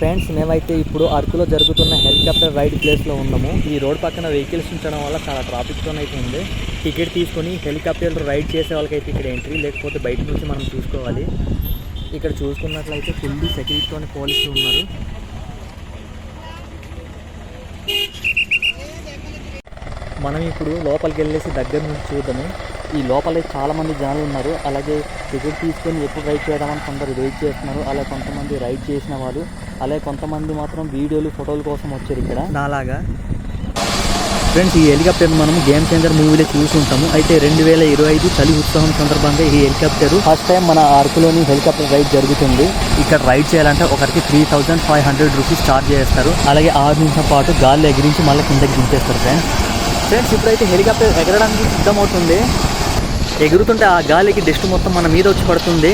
Friends, మేమైతే ఇప్పుడు అరకులో జరుగుతున్న హెలికాప్టర్ రైడ్ ప్లేస్లో ఉన్నాము. ఈ రోడ్ పక్కన వెహికల్స్ ఉంచడం వల్ల చాలా ట్రాఫిక్తో అయితే ఉంది. టికెట్ తీసుకొని హెలికాప్టర్ రైడ్ చేసే వాళ్ళకైతే ఇక్కడ ఎంట్రీ, లేకపోతే బయట నుంచి మనం చూసుకోవాలి. ఇక్కడ చూసుకున్నట్లయితే ఫుల్ సెక్యూరిటీతో పోలీసులు ఉన్నారు. మనం ఇప్పుడు లోపలికి వెళ్ళేసి దగ్గర నుంచి చూద్దాము. ఈ లోపల చాలామంది జనాలు ఉన్నారు. అలాగే టికెట్ తీసుకొని ఎప్పుడు రైడ్ చేయడానికి కొందరు వెయిట్ చేస్తున్నారు. అలాగే కొంతమంది రైడ్ చేసిన వాళ్ళు, అలాగే కొంతమంది మాత్రం వీడియోలు ఫోటోల కోసం వచ్చారు ఇక్కడ నాలాగా. ఫ్రెండ్స్, ఈ హెలికాప్టర్ మనము గేమ్ చేంజర్ మూవీలో చూసి ఉంటాము. అయితే 2025 చలి ఉత్సవం సందర్భంగా ఈ హెలికాప్టర్ ఫస్ట్ టైం మన అరకులోని హెలికాప్టర్ రైడ్ జరుగుతుంది. ఇక్కడ రైడ్ చేయాలంటే ఒకరికి 3500 రూపీస్ ఛార్జ్ చేస్తారు. అలాగే 6 నిమిషం పాటు గాల్లో ఎగిరించి మళ్ళీ కిందకి దించేస్తారు. ఫ్రెండ్స్ ఇప్పుడైతే హెలికాప్టర్ ఎగరడానికి సిద్ధమవుతుంది. ఎగురుతుంటే ఆ గాలికి డస్ట్ మొత్తం మన మీద వచ్చి పడుతుంది.